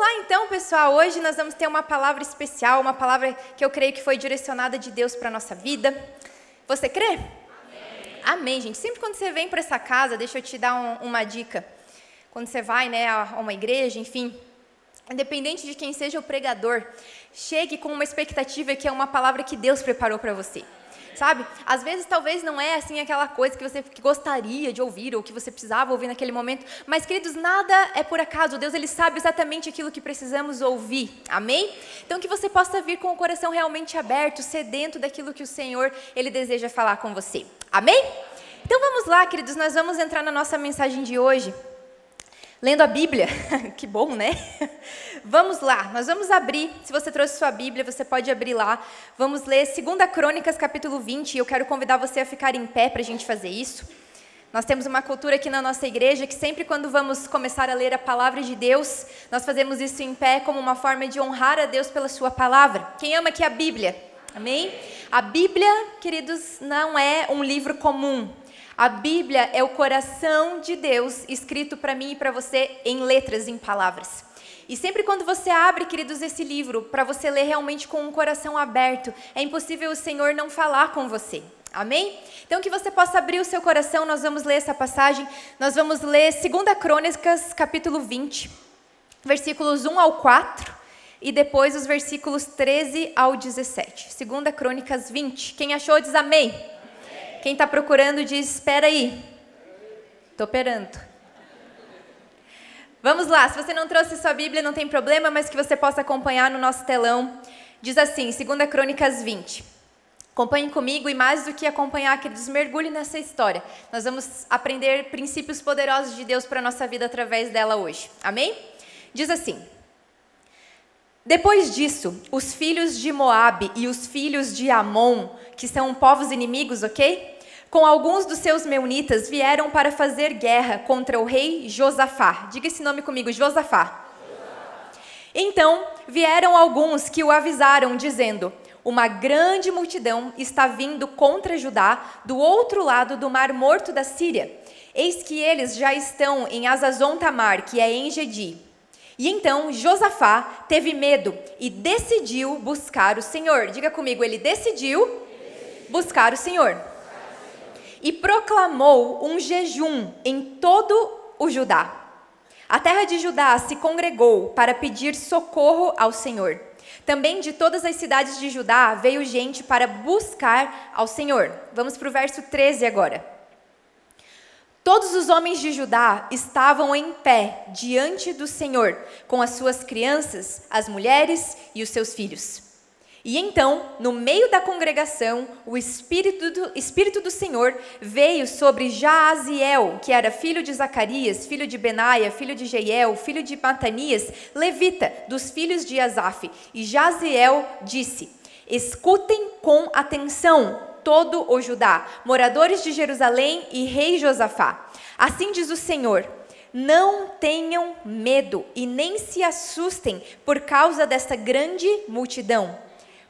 lá então, pessoal, hoje nós vamos ter uma palavra especial, uma palavra que eu creio que foi direcionada de Deus para a nossa vida. Você crê? Amém. Amém, gente. Sempre quando você vem para essa casa, deixa eu te dar uma dica. Quando você vai, a uma igreja, enfim, independente de quem seja o pregador, chegue com uma expectativa que é uma palavra que Deus preparou para você. Sabe? Às vezes, talvez não é assim aquela coisa que você gostaria de ouvir ou que você precisava ouvir naquele momento. Mas, queridos, nada é por acaso. Deus, Ele sabe exatamente aquilo que precisamos ouvir. Amém? Então, que você possa vir com o coração realmente aberto, sedento daquilo que o Senhor, Ele deseja falar com você. Amém? Então, vamos lá, queridos. Nós vamos entrar na nossa mensagem de hoje. Lendo a Bíblia, que bom, né? Vamos lá, nós vamos abrir, se você trouxe sua Bíblia, você pode abrir lá. Vamos ler 2 Crônicas, capítulo 20, e eu quero convidar você a ficar em pé para a gente fazer isso. Nós temos uma cultura aqui na nossa igreja que sempre quando vamos começar a ler a palavra de Deus, nós fazemos isso em pé como uma forma de honrar a Deus pela sua palavra. Quem ama aqui a Bíblia? Amém? A Bíblia, queridos, não é um livro comum. A Bíblia é o coração de Deus escrito para mim e para você em letras, em palavras. E sempre quando você abre, queridos, esse livro, para você ler realmente com um coração aberto, é impossível o Senhor não falar com você. Amém? Então que você possa abrir o seu coração, nós vamos ler essa passagem. Nós vamos ler 2 Crônicas, capítulo 20, versículos 1 ao 4, e depois os versículos 13 ao 17. 2 Crônicas 20. Quem achou diz amém. Quem está procurando diz, espera aí. Estou esperando. Vamos lá, se você não trouxe sua Bíblia, não tem problema, mas que você possa acompanhar no nosso telão. Diz assim, 2 Crônicas 20. Acompanhe comigo e mais do que acompanhar, queridos, mergulhe nessa história. Nós vamos aprender princípios poderosos de Deus para a nossa vida através dela hoje. Amém? Diz assim. Depois disso, os filhos de Moabe e os filhos de Amon, que são povos inimigos, ok? Com alguns dos seus meunitas, vieram para fazer guerra contra o rei Josafá. Diga esse nome comigo, Josafá. Então, vieram alguns que o avisaram, dizendo, uma grande multidão está vindo contra Judá do outro lado do Mar Morto da Síria. Eis que eles já estão em Hazazon Tamar, que é em Gedi. E então Josafá teve medo e decidiu buscar o Senhor. Diga comigo, ele decidiu buscar o Senhor. E proclamou um jejum em todo o Judá. A terra de Judá se congregou para pedir socorro ao Senhor. Também de todas as cidades de Judá veio gente para buscar ao Senhor. Vamos para o verso 13 agora. Todos os homens de Judá estavam em pé diante do Senhor, com as suas crianças, as mulheres e os seus filhos. E então, no meio da congregação, o Espírito do Senhor veio sobre Jaaziel, que era filho de Zacarias, filho de Benaia, filho de Jeiel, filho de Matanias, levita, dos filhos de Asaf. E Jaaziel disse, escutem com atenção todo o Judá, moradores de Jerusalém e rei Josafá. Assim diz o Senhor, não tenham medo e nem se assustem por causa desta grande multidão,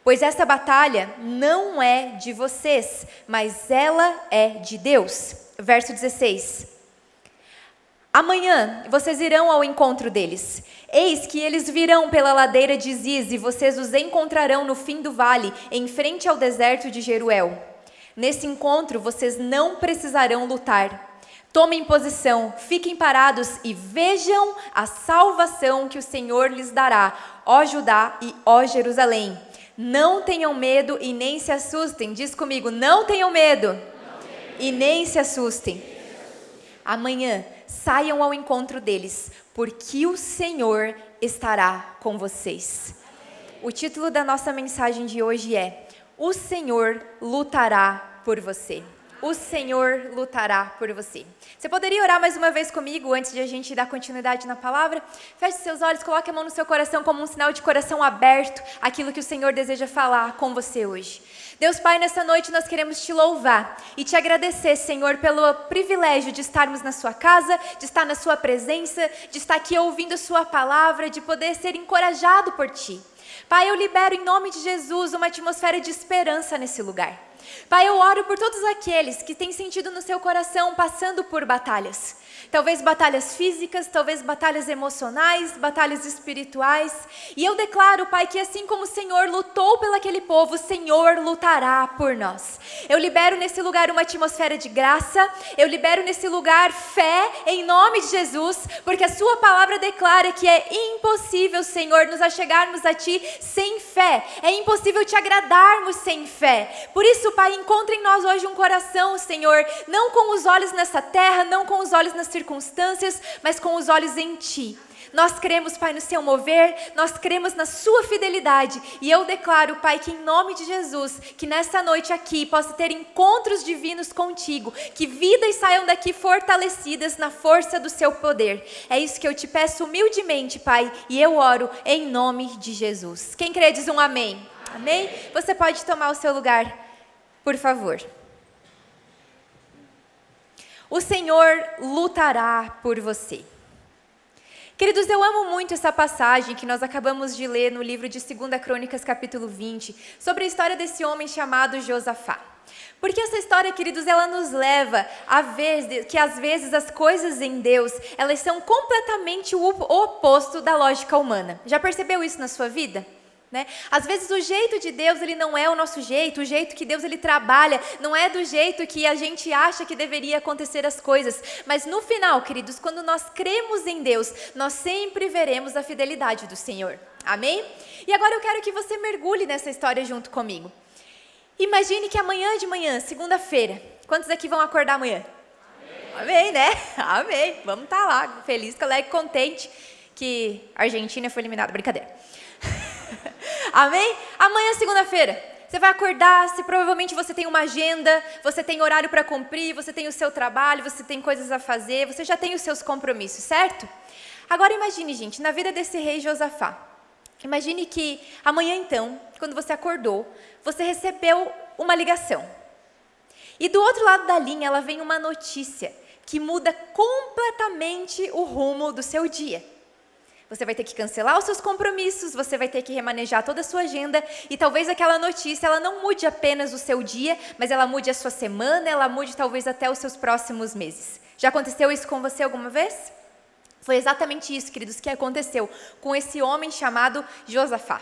pois essa batalha não é de vocês, mas ela é de Deus. Verso 16. Amanhã vocês irão ao encontro deles. Eis que eles virão pela ladeira de Ziz e vocês os encontrarão no fim do vale, em frente ao deserto de Jeruel. Nesse encontro vocês não precisarão lutar. Tomem posição, fiquem parados e vejam a salvação que o Senhor lhes dará, ó Judá e ó Jerusalém. Não tenham medo e nem se assustem. Diz comigo, não tenham medo e nem se assustem. Amanhã saiam ao encontro deles, porque o Senhor estará com vocês. O título da nossa mensagem de hoje é O Senhor lutará por você. O Senhor lutará por você. Você poderia orar mais uma vez comigo antes de a gente dar continuidade na palavra? Feche seus olhos, coloque a mão no seu coração como um sinal de coração aberto, aquilo que o Senhor deseja falar com você hoje. Deus Pai, nessa noite nós queremos te louvar e te agradecer, Senhor, pelo privilégio de estarmos na sua casa, de estar na sua presença, de estar aqui ouvindo a sua palavra, de poder ser encorajado por ti. Pai, eu libero em nome de Jesus uma atmosfera de esperança nesse lugar. Pai, eu oro por todos aqueles que têm sentido no seu coração passando por batalhas. Talvez batalhas físicas, talvez batalhas emocionais, batalhas espirituais. E eu declaro, Pai, que assim como o Senhor lutou pelo aquele povo, o Senhor lutará por nós. Eu libero nesse lugar uma atmosfera de graça, eu libero nesse lugar fé em nome de Jesus, porque a sua palavra declara que é impossível, Senhor, nos achegarmos a Ti sem fé. É impossível Te agradarmos sem fé. Por isso, Pai, encontre em nós hoje um coração, Senhor, não com os olhos nessa terra, não com os olhos nas circunstâncias, mas com os olhos em Ti. Nós cremos, Pai, no Seu mover, nós cremos na Sua fidelidade, e eu declaro, Pai, que em nome de Jesus, que nessa noite aqui possa ter encontros divinos contigo, que vidas saiam daqui fortalecidas na força do Seu poder. É isso que eu Te peço humildemente, Pai, e eu oro em nome de Jesus. Quem crê diz um amém. Amém? Você pode tomar o seu lugar, por favor. O Senhor lutará por você. Queridos, eu amo muito essa passagem que nós acabamos de ler no livro de 2 Crônicas, capítulo 20, sobre a história desse homem chamado Josafá. Porque essa história, queridos, ela nos leva a ver que às vezes as coisas em Deus, elas são completamente o oposto da lógica humana. Já percebeu isso na sua vida? Né? Às vezes o jeito de Deus ele não é o nosso jeito, o jeito que Deus ele trabalha não é do jeito que a gente acha que deveria acontecer as coisas, mas no final, queridos, quando nós cremos em Deus, nós sempre veremos a fidelidade do Senhor, amém? E agora eu quero que você mergulhe nessa história junto comigo. Imagine que amanhã de manhã, segunda-feira, quantos aqui vão acordar amanhã? Amém, né? Amém, vamos estar lá, feliz, alegre, contente que a Argentina foi eliminada, brincadeira. Amém? Amanhã, segunda-feira, você vai acordar, se provavelmente você tem uma agenda, você tem horário para cumprir, você tem o seu trabalho, você tem coisas a fazer, você já tem os seus compromissos, certo? Agora imagine, gente, na vida desse rei Josafá, imagine que amanhã então, quando você acordou, você recebeu uma ligação. E do outro lado da linha, ela vem uma notícia que muda completamente o rumo do seu dia. Você vai ter que cancelar os seus compromissos, você vai ter que remanejar toda a sua agenda e talvez aquela notícia ela não mude apenas o seu dia, mas ela mude a sua semana, ela mude talvez até os seus próximos meses. Já aconteceu isso com você alguma vez? Foi exatamente isso, queridos, que aconteceu com esse homem chamado Josafá.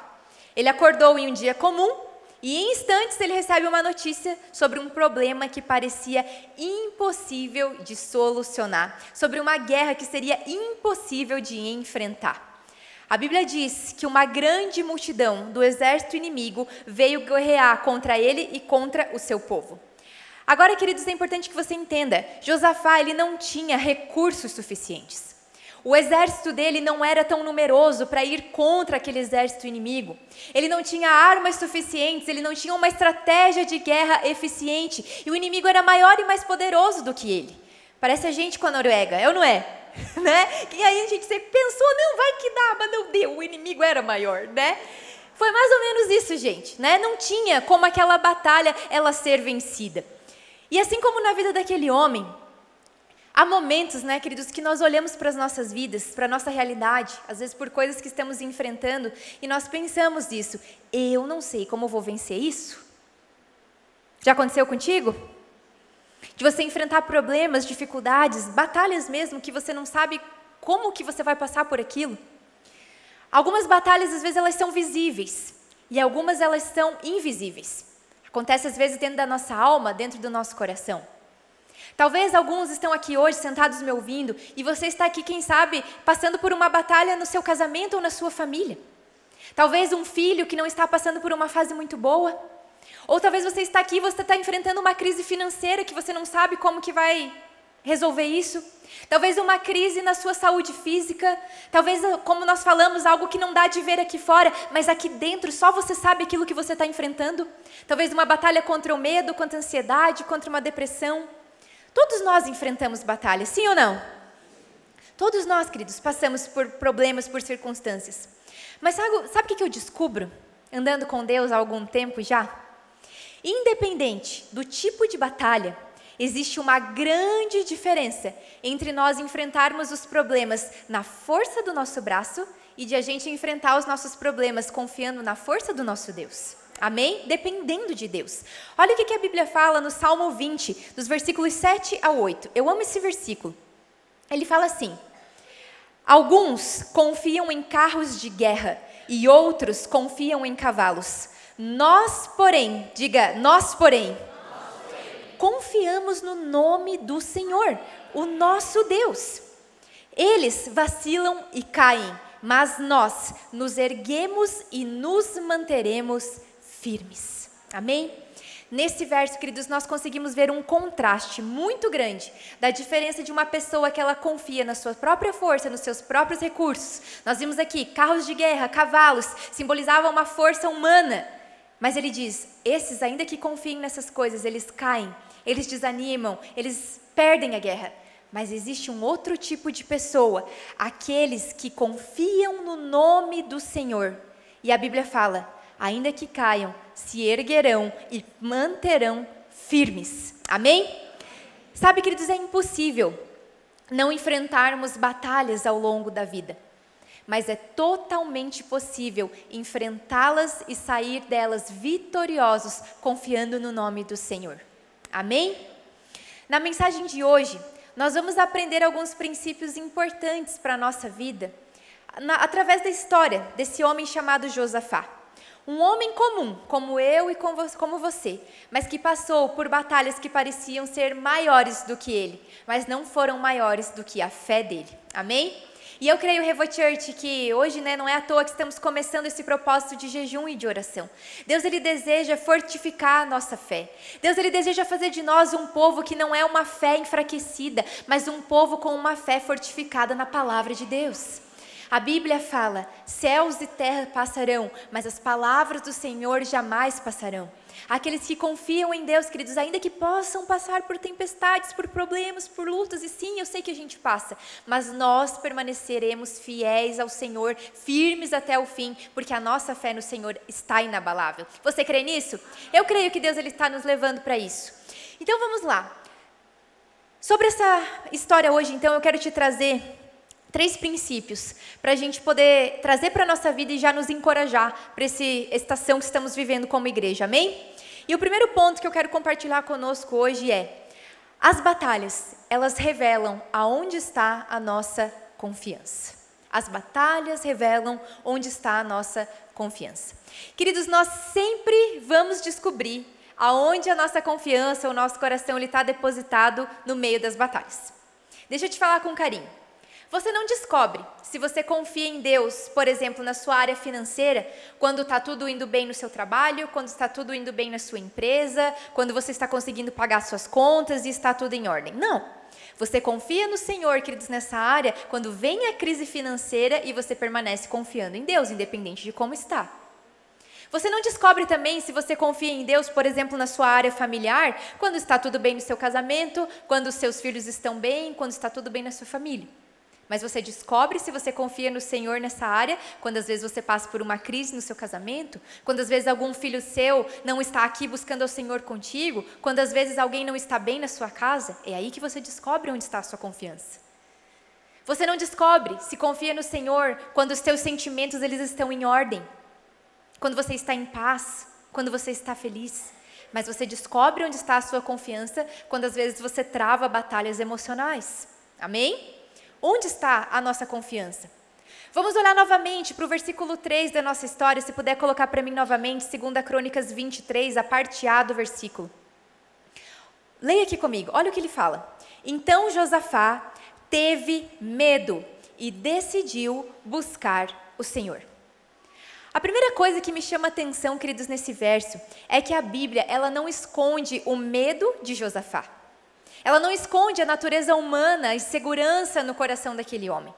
Ele acordou em um dia comum e em instantes ele recebe uma notícia sobre um problema que parecia impossível de solucionar, sobre uma guerra que seria impossível de enfrentar. A Bíblia diz que uma grande multidão do exército inimigo veio guerrear contra ele e contra o seu povo. Agora, queridos, é importante que você entenda, Josafá ele não tinha recursos suficientes. O exército dele não era tão numeroso para ir contra aquele exército inimigo. Ele não tinha armas suficientes, ele não tinha uma estratégia de guerra eficiente. E o inimigo era maior e mais poderoso do que ele. Parece a gente com a Noruega, é ou não é? Né? E aí a gente sempre pensou, não, vai que dá, mas não deu, o inimigo era maior, né? Foi mais ou menos isso, gente, né? Não tinha como aquela batalha ela ser vencida. E assim como na vida daquele homem, há momentos, né, queridos, que nós olhamos para as nossas vidas, para a nossa realidade, às vezes por coisas que estamos enfrentando, e nós pensamos isso, eu não sei como vou vencer isso. Já aconteceu contigo? De você enfrentar problemas, dificuldades, batalhas mesmo, que você não sabe como que você vai passar por aquilo. Algumas batalhas, às vezes, elas são visíveis, e algumas elas são invisíveis. Acontece, às vezes, dentro da nossa alma, dentro do nosso coração. Talvez alguns estão aqui hoje sentados me ouvindo e você está aqui, quem sabe, passando por uma batalha no seu casamento ou na sua família. Talvez um filho que não está passando por uma fase muito boa. Ou talvez você está aqui e você está enfrentando uma crise financeira que você não sabe como que vai resolver isso. Talvez uma crise na sua saúde física. Talvez, como nós falamos, algo que não dá de ver aqui fora, mas aqui dentro só você sabe aquilo que você está enfrentando. Talvez uma batalha contra o medo, contra a ansiedade, contra uma depressão. Todos nós enfrentamos batalhas, sim ou não? Todos nós, queridos, passamos por problemas, por circunstâncias. Mas sabe o que eu descubro, andando com Deus há algum tempo já? Independente do tipo de batalha, existe uma grande diferença entre nós enfrentarmos os problemas na força do nosso braço e de a gente enfrentar os nossos problemas confiando na força do nosso Deus. Amém? Dependendo de Deus. Olha o que a Bíblia fala no Salmo 20, dos versículos 7 a 8. Eu amo esse versículo. Ele fala assim: alguns confiam em carros de guerra e outros confiam em cavalos. Nós, porém, confiamos no nome do Senhor, o nosso Deus. Eles vacilam e caem, mas nós nos erguemos e nos manteremos firmes. Amém? Nesse verso, queridos, nós conseguimos ver um contraste muito grande da diferença de uma pessoa que ela confia na sua própria força, nos seus próprios recursos. Nós vimos aqui, carros de guerra, cavalos, simbolizavam uma força humana. Mas ele diz, esses, ainda que confiem nessas coisas, eles caem, eles desanimam, eles perdem a guerra. Mas existe um outro tipo de pessoa, aqueles que confiam no nome do Senhor. E a Bíblia fala, ainda que caiam, se erguerão e manterão firmes. Amém? Sabe, queridos, é impossível não enfrentarmos batalhas ao longo da vida. Mas é totalmente possível enfrentá-las e sair delas vitoriosos, confiando no nome do Senhor. Amém? Na mensagem de hoje, nós vamos aprender alguns princípios importantes para a nossa vida, através da história desse homem chamado Josafá. Um homem comum, como eu e como você, mas que passou por batalhas que pareciam ser maiores do que ele, mas não foram maiores do que a fé dele. Amém? E eu creio, Revo Church, que hoje, não é à toa que estamos começando esse propósito de jejum e de oração. Deus, Ele deseja fortificar a nossa fé. Deus, Ele deseja fazer de nós um povo que não é uma fé enfraquecida, mas um povo com uma fé fortificada na palavra de Deus. A Bíblia fala, céus e terra passarão, mas as palavras do Senhor jamais passarão. Aqueles que confiam em Deus, queridos, ainda que possam passar por tempestades, por problemas, por lutas, e sim, eu sei que a gente passa, mas nós permaneceremos fiéis ao Senhor, firmes até o fim, porque a nossa fé no Senhor está inabalável. Você crê nisso? Eu creio que Deus, Ele está nos levando para isso. Então vamos lá. Sobre essa história hoje, então, eu quero te trazer 3 princípios para a gente poder trazer para a nossa vida e já nos encorajar para essa estação que estamos vivendo como igreja, amém? E o primeiro ponto que eu quero compartilhar conosco hoje é: as batalhas, elas revelam aonde está a nossa confiança. As batalhas revelam onde está a nossa confiança. Queridos, nós sempre vamos descobrir aonde a nossa confiança, o nosso coração, ele está depositado no meio das batalhas. Deixa eu te falar com carinho. Você não descobre se você confia em Deus, por exemplo, na sua área financeira, quando está tudo indo bem no seu trabalho, quando está tudo indo bem na sua empresa, quando você está conseguindo pagar suas contas e está tudo em ordem. Não. Você confia no Senhor, queridos, nessa área, quando vem a crise financeira e você permanece confiando em Deus, independente de como está. Você não descobre também se você confia em Deus, por exemplo, na sua área familiar, quando está tudo bem no seu casamento, quando os seus filhos estão bem, quando está tudo bem na sua família. Mas você descobre se você confia no Senhor nessa área, quando às vezes você passa por uma crise no seu casamento, quando às vezes algum filho seu não está aqui buscando ao Senhor contigo, quando às vezes alguém não está bem na sua casa, é aí que você descobre onde está a sua confiança. Você não descobre se confia no Senhor quando os teus sentimentos eles estão em ordem, quando você está em paz, quando você está feliz. Mas você descobre onde está a sua confiança quando às vezes você trava batalhas emocionais. Amém? Onde está a nossa confiança? Vamos olhar novamente para o versículo 3 da nossa história, se puder colocar para mim novamente, 2 Crônicas 23, a parte A do versículo. Leia aqui comigo, olha o que ele fala. Então Josafá teve medo e decidiu buscar o Senhor. A primeira coisa que me chama a atenção, queridos, nesse verso, é que a Bíblia, ela não esconde o medo de Josafá. Ela não esconde a natureza humana e segurança no coração daquele homem.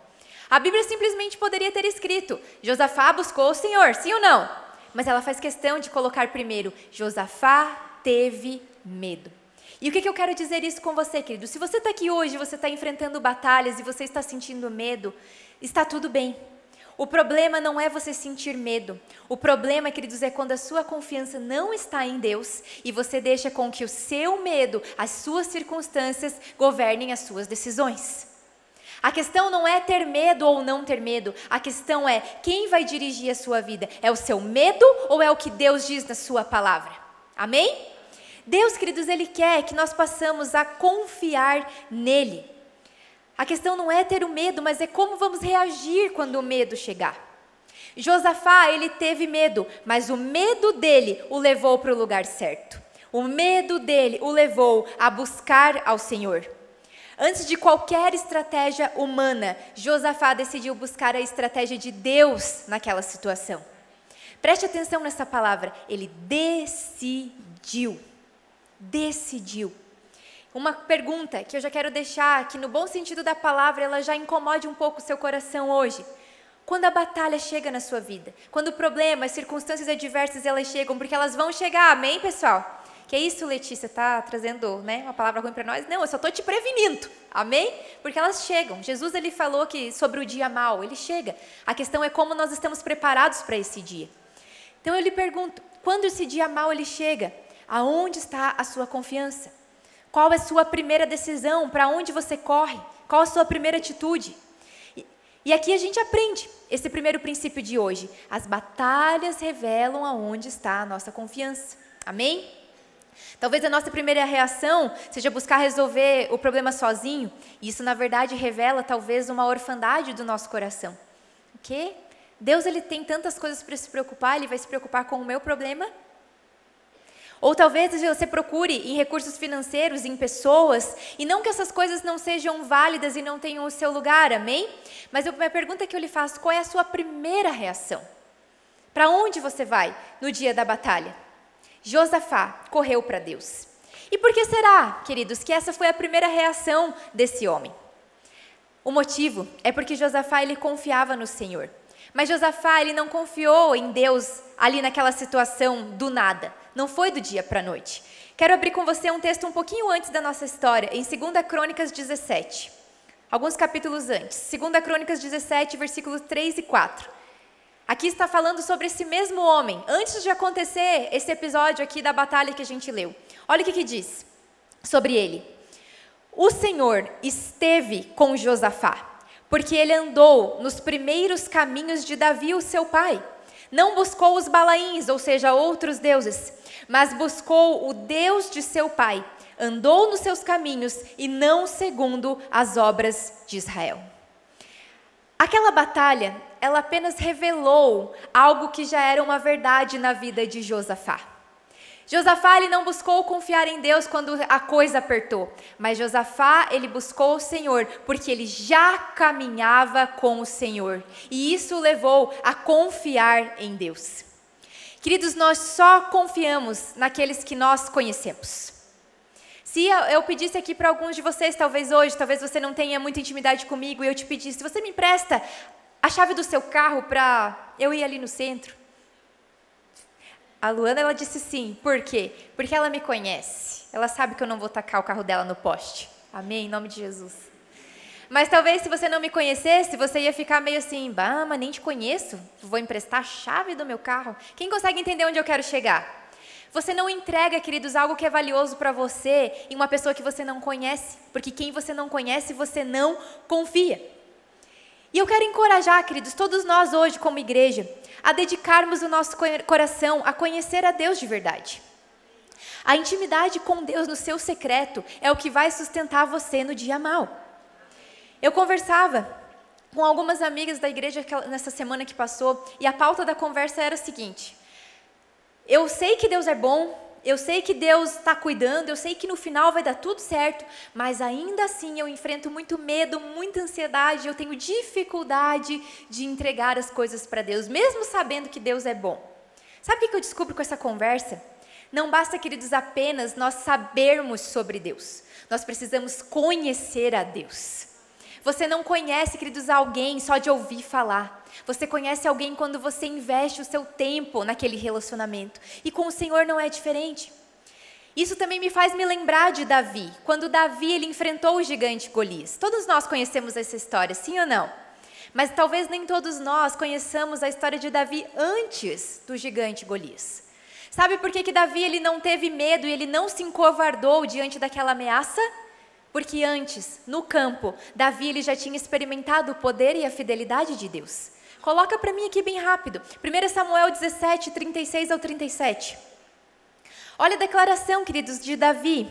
A Bíblia simplesmente poderia ter escrito, Josafá buscou o Senhor, sim ou não? Mas ela faz questão de colocar primeiro, Josafá teve medo. E o que eu quero dizer isso com você, querido? Se você está aqui hoje, você está enfrentando batalhas e você está sentindo medo, está tudo bem. O problema não é você sentir medo. O problema, queridos, é quando a sua confiança não está em Deus e você deixa com que o seu medo, as suas circunstâncias, governem as suas decisões. A questão não é ter medo ou não ter medo. A questão é quem vai dirigir a sua vida. É o seu medo ou é o que Deus diz na sua palavra? Amém? Deus, queridos, Ele quer que nós possamos a confiar nele. A questão não é ter o medo, mas é como vamos reagir quando o medo chegar. Josafá, ele teve medo, mas o medo dele o levou para o lugar certo. O medo dele o levou a buscar ao Senhor. Antes de qualquer estratégia humana, Josafá decidiu buscar a estratégia de Deus naquela situação. Preste atenção nessa palavra, ele decidiu. Decidiu. Uma pergunta que eu já quero deixar, que no bom sentido da palavra, ela já incomode um pouco o seu coração hoje. Quando a batalha chega na sua vida, quando problemas, circunstâncias adversas, elas chegam, porque elas vão chegar, amém, pessoal? Que é isso, Letícia, está trazendo, né, uma palavra ruim para nós? Não, eu só estou te prevenindo, amém? Porque elas chegam. Jesus, ele falou que sobre o dia mau, ele chega. A questão é como nós estamos preparados para esse dia. Então eu lhe pergunto, quando esse dia mau ele chega, aonde está a sua confiança? Qual é a sua primeira decisão? Para onde você corre? Qual a sua primeira atitude? E aqui a gente aprende esse primeiro princípio de hoje. As batalhas revelam aonde está a nossa confiança. Amém? Talvez a nossa primeira reação seja buscar resolver o problema sozinho. E isso, na verdade, revela talvez uma orfandade do nosso coração. O quê? Deus, ele tem tantas coisas para se preocupar, ele vai se preocupar com o meu problema? Ou talvez você procure em recursos financeiros, em pessoas, e não que essas coisas não sejam válidas e não tenham o seu lugar, amém? Mas a minha pergunta que eu lhe faço, qual é a sua primeira reação? Para onde você vai no dia da batalha? Josafá correu para Deus. E por que será, queridos, que essa foi a primeira reação desse homem? O motivo é porque Josafá, ele confiava no Senhor. Mas Josafá, ele não confiou em Deus ali naquela situação do nada. Não foi do dia para a noite. Quero abrir com você um texto um pouquinho antes da nossa história, em 2 Crônicas 17. Alguns capítulos antes. 2 Crônicas 17, versículos 3 e 4. Aqui está falando sobre esse mesmo homem, antes de acontecer esse episódio aqui da batalha que a gente leu. Olha o que diz sobre ele. O Senhor esteve com Josafá, porque ele andou nos primeiros caminhos de Davi, o seu pai. Não buscou os Balaíns, ou seja, outros deuses, mas buscou o Deus de seu pai. Andou nos seus caminhos e não segundo as obras de Israel. Aquela batalha, ela apenas revelou algo que já era uma verdade na vida de Josafá. Josafá, ele não buscou confiar em Deus quando a coisa apertou, mas Josafá, ele buscou o Senhor, porque ele já caminhava com o Senhor, e isso o levou a confiar em Deus. Queridos, nós só confiamos naqueles que nós conhecemos. Se eu pedisse aqui para alguns de vocês, talvez hoje, talvez você não tenha muita intimidade comigo, e eu te pedisse, você me empresta a chave do seu carro para eu ir ali no centro? A Luana, ela disse sim. Por quê? Porque ela me conhece. Ela sabe que eu não vou tacar o carro dela no poste. Amém? Em nome de Jesus. Mas talvez se você não me conhecesse, você ia ficar meio assim, bah, mas nem te conheço, vou emprestar a chave do meu carro. Quem consegue entender onde eu quero chegar? Você não entrega, queridos, algo que é valioso para você em uma pessoa que você não conhece, porque quem você não conhece, você não confia. E eu quero encorajar, queridos, todos nós hoje como igreja, a dedicarmos o nosso coração a conhecer a Deus de verdade. A intimidade com Deus no seu secreto é o que vai sustentar você no dia mau. Eu conversava com algumas amigas da igreja nessa semana que passou, e a pauta da conversa era o seguinte: eu sei que Deus é bom, eu sei que Deus está cuidando, eu sei que no final vai dar tudo certo, mas ainda assim eu enfrento muito medo, muita ansiedade, eu tenho dificuldade de entregar as coisas para Deus, mesmo sabendo que Deus é bom. Sabe o que eu descubro com essa conversa? Não basta, queridos, apenas nós sabermos sobre Deus, nós precisamos conhecer a Deus. Você não conhece, queridos, alguém só de ouvir falar. Você conhece alguém quando você investe o seu tempo naquele relacionamento. E com o Senhor não é diferente. Isso também me faz me lembrar de Davi. Quando Davi, ele enfrentou o gigante Golias. Todos nós conhecemos essa história, sim ou não? Mas talvez nem todos nós conheçamos a história de Davi antes do gigante Golias. Sabe por que Davi, ele não teve medo e ele não se encovardou diante daquela ameaça? Porque antes, no campo, Davi ele já tinha experimentado o poder e a fidelidade de Deus. Coloca para mim aqui bem rápido. 1 Samuel 17, 36 ao 37. Olha a declaração, queridos, de Davi,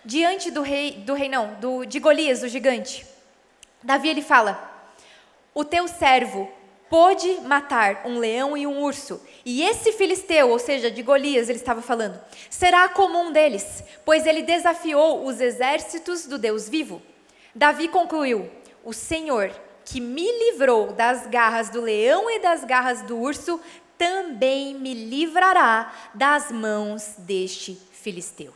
diante de Golias, o gigante. Davi ele fala: o teu servo pôde matar um leão e um urso, e esse filisteu, ou seja, de Golias ele estava falando, será comum deles, pois ele desafiou os exércitos do Deus vivo. Davi concluiu: o Senhor, que me livrou das garras do leão e das garras do urso, também me livrará das mãos deste filisteu.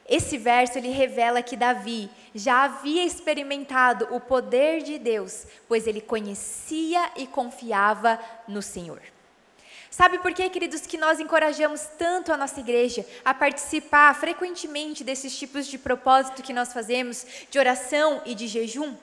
Esse verso ele revela que Davi já havia experimentado o poder de Deus, pois ele conhecia e confiava no Senhor. Sabe por quê, queridos, que nós encorajamos tanto a nossa igreja a participar frequentemente desses tipos de propósito que nós fazemos, de oração e de jejum?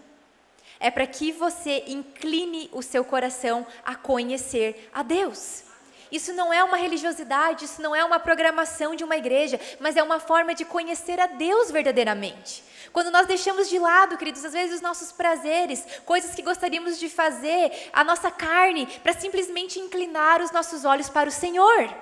É para que você incline o seu coração a conhecer a Deus. Isso não é uma religiosidade, isso não é uma programação de uma igreja, mas é uma forma de conhecer a Deus verdadeiramente. Quando nós deixamos de lado, queridos, às vezes os nossos prazeres, coisas que gostaríamos de fazer, a nossa carne, para simplesmente inclinar os nossos olhos para o Senhor.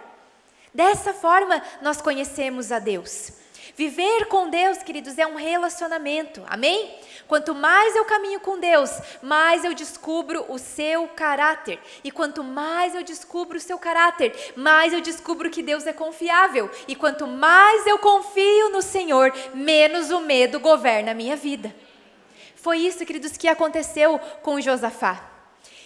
Dessa forma, nós conhecemos a Deus. Viver com Deus, queridos, é um relacionamento, amém? Quanto mais eu caminho com Deus, mais eu descubro o seu caráter. E quanto mais eu descubro o seu caráter, mais eu descubro que Deus é confiável. E quanto mais eu confio no Senhor, menos o medo governa a minha vida. Foi isso, queridos, que aconteceu com Josafá.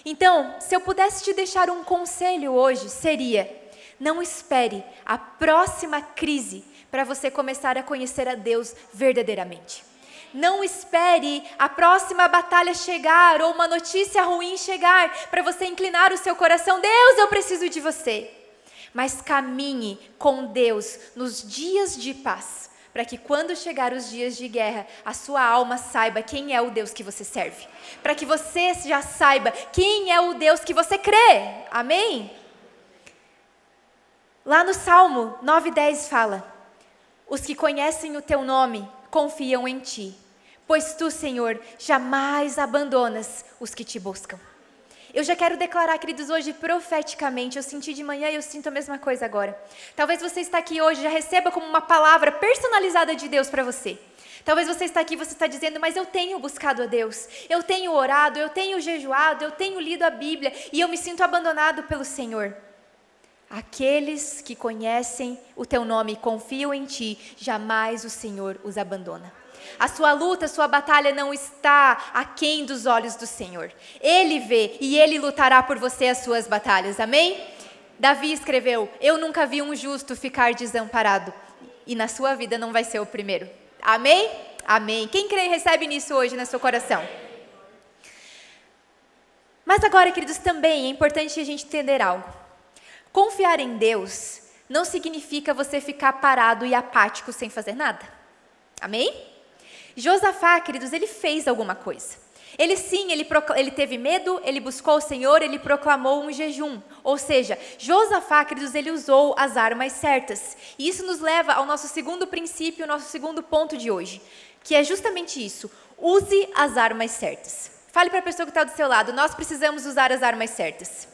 Então, se eu pudesse te deixar um conselho hoje, seria: não espere a próxima crise para você começar a conhecer a Deus verdadeiramente. Não espere a próxima batalha chegar ou uma notícia ruim chegar para você inclinar o seu coração: Deus, eu preciso de você. Mas caminhe com Deus nos dias de paz, para que quando chegar os dias de guerra, a sua alma saiba quem é o Deus que você serve. Para que você já saiba quem é o Deus que você crê. Amém? Lá no Salmo 9:10 fala: os que conhecem o teu nome confiam em ti, pois tu, Senhor, jamais abandonas os que te buscam. Eu já quero declarar, queridos, hoje profeticamente, eu senti de manhã e eu sinto a mesma coisa agora. Talvez você está aqui hoje, já receba como uma palavra personalizada de Deus para você. Talvez você está aqui e você está dizendo: mas eu tenho buscado a Deus, eu tenho orado, eu tenho jejuado, eu tenho lido a Bíblia e eu me sinto abandonado pelo Senhor. Aqueles que conhecem o teu nome e confiam em ti, jamais o Senhor os abandona. A sua luta, a sua batalha não está aquém dos olhos do Senhor. Ele vê e Ele lutará por você as suas batalhas, amém? Davi escreveu: eu nunca vi um justo ficar desamparado, e na sua vida não vai ser o primeiro. Amém? Amém. Quem crê e recebe nisso hoje no seu coração? Mas agora, queridos, também é importante a gente entender algo. Confiar em Deus não significa você ficar parado e apático sem fazer nada. Amém? Josafá, queridos, ele fez alguma coisa. Ele teve medo, ele buscou o Senhor, ele proclamou um jejum. Ou seja, Josafá, queridos, ele usou as armas certas. E isso nos leva ao nosso segundo princípio, ao nosso segundo ponto de hoje, que é justamente isso: use as armas certas. Fale para a pessoa que está do seu lado: nós precisamos usar as armas certas.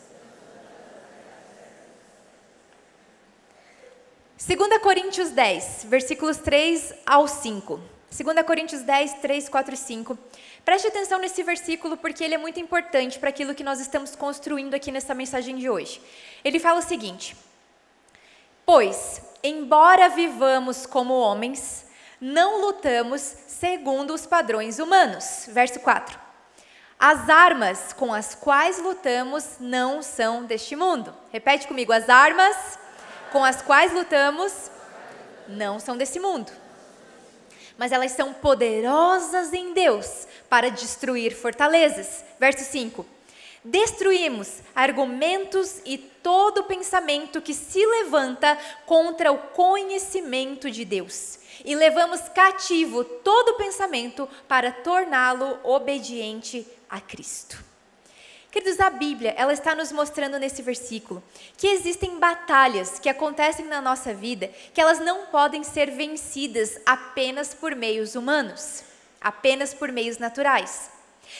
2 Coríntios 10, versículos 3 ao 5. 2 Coríntios 10, 3, 4 e 5. Preste atenção nesse versículo porque ele é muito importante para aquilo que nós estamos construindo aqui nessa mensagem de hoje. Ele fala o seguinte: pois, embora vivamos como homens, não lutamos segundo os padrões humanos. Verso 4. As armas com as quais lutamos não são deste mundo. Repete comigo: as armas com as quais lutamos não são desse mundo, mas elas são poderosas em Deus para destruir fortalezas. Verso 5. Destruímos argumentos e todo pensamento que se levanta contra o conhecimento de Deus, e levamos cativo todo pensamento para torná-lo obediente a Cristo. Queridos, a Bíblia, ela está nos mostrando nesse versículo que existem batalhas que acontecem na nossa vida que elas não podem ser vencidas apenas por meios humanos, apenas por meios naturais.